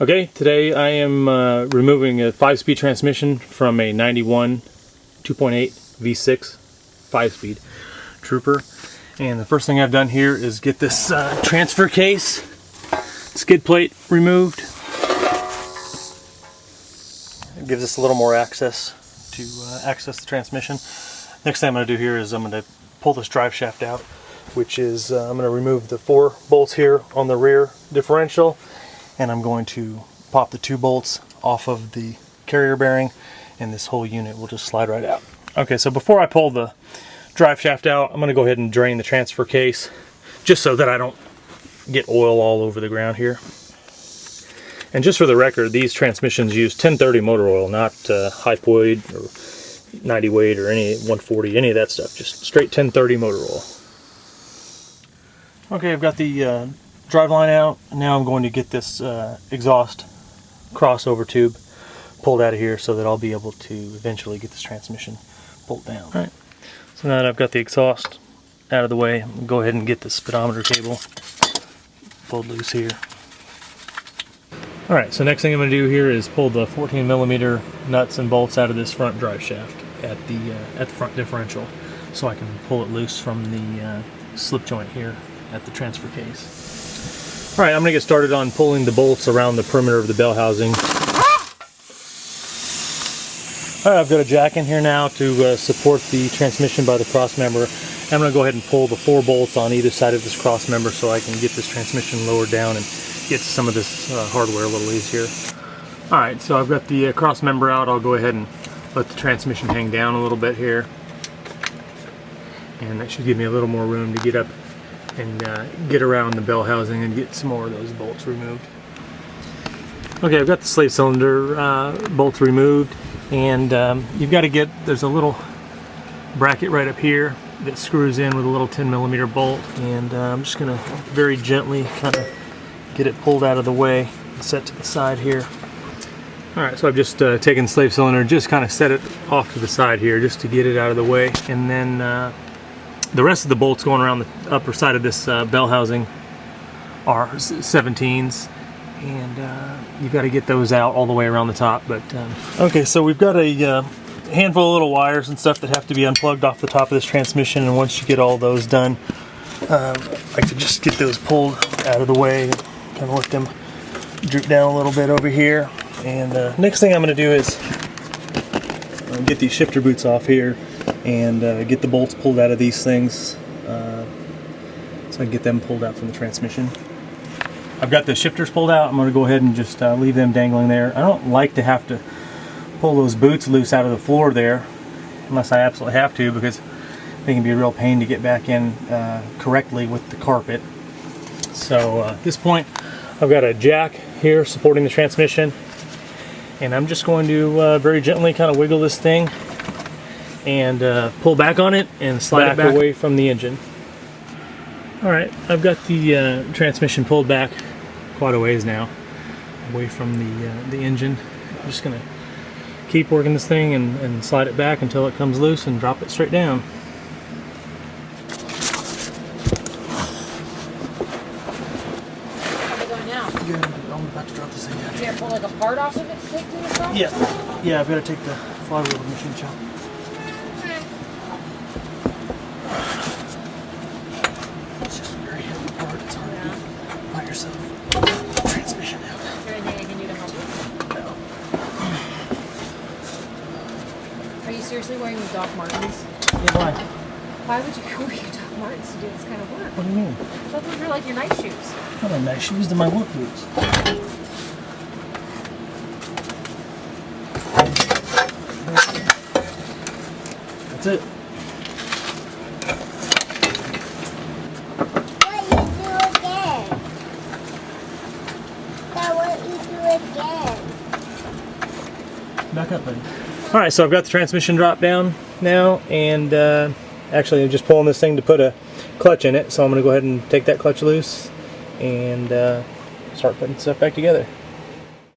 Okay, today I am removing a 5-speed transmission from a 91 2.8 V6 5-speed Trooper. And the first thing I've done here is get this transfer case, skid plate removed. It gives us a little more access to access the transmission. Next thing I'm going to do here is I'm going to pull this drive shaft out, which is I'm going to remove the 4 bolts here on the rear differential, and I'm going to pop the 2 bolts off of the carrier bearing, and this whole unit will just slide right out. Okay, so before I pull the drive shaft out, I'm going to go ahead and drain the transfer case, just so that I don't get oil all over the ground here. And just for the record, these transmissions use 1030 motor oil, not hype weight or 90 weight or any 140, any of that stuff, just straight 1030 motor oil. Okay, I've got the drive line out. Now I'm going to get this exhaust crossover tube pulled out of here so that I'll be able to eventually get this transmission pulled down. All right. So now that I've got the exhaust out of the way, I'm going to go ahead and get the speedometer cable pulled loose here. Alright, so next thing I'm going to do here is pull the 14mm nuts and bolts out of this front drive shaft at the front differential, so I can pull it loose from the slip joint here at the transfer case. Alright, I'm going to get started on pulling the bolts around the perimeter of the bell housing. Alright, I've got a jack in here now to support the transmission by the cross member. I'm going to go ahead and pull the 4 bolts on either side of this cross member so I can get this transmission lowered down and get some of this hardware a little easier. Alright, so I've got the cross member out. I'll go ahead and let the transmission hang down a little bit here. And that should give me a little more room to get up and get around the bell housing and get some more of those bolts removed. Okay, I've got the slave cylinder bolts removed, and you've got to get, there's a little bracket right up here that screws in with a little 10mm bolt, and I'm just going to very gently kind of get it pulled out of the way and set to the side here. Alright, so I've just taken the slave cylinder and just kind of set it off to the side here just to get it out of the way, and then the rest of the bolts going around the upper side of this bell housing are 17s, and you've got to get those out all the way around the top. But okay, so we've got a handful of little wires and stuff that have to be unplugged off the top of this transmission, and once you get all those done, I can just get those pulled out of the way and kind of let them droop down a little bit over here. And next thing I'm going to do is get these shifter boots off here and get the bolts pulled out of these things so I can get them pulled out from the transmission. I've got the shifters pulled out. I'm going to go ahead and just leave them dangling there. I don't like to have to pull those boots loose out of the floor there unless I absolutely have to, because they can be a real pain to get back in correctly with the carpet. So at this point I've got a jack here supporting the transmission, and I'm just going to very gently kind of wiggle this thing and pull back on it and slide it back away from the engine. Alright, I've got the transmission pulled back quite a ways now away from the engine. I'm just going to keep working this thing and slide it back until it comes loose and drop it straight down. Good. I'm about to drop this thing down. You gotta pull like a part off of it to take to the top? Yeah, I've got to take the flywheel of the machine shop. It's just a very heavy part. It's hard to do by yourself. Transmission out. Is there anything I can do to help you? No. Are you seriously wearing your Doc Martens? Yeah, why? Why would you wear your Doc Martens to do this kind of work? What do you mean? I thought those were like your night shoes. Not my nice shoes, they're my work boots. That's it. What you do again? Back up, buddy. Alright, so I've got the transmission dropped down now, and actually I'm just pulling this thing to put a clutch in it, so I'm going to go ahead and take that clutch loose and start putting stuff back together.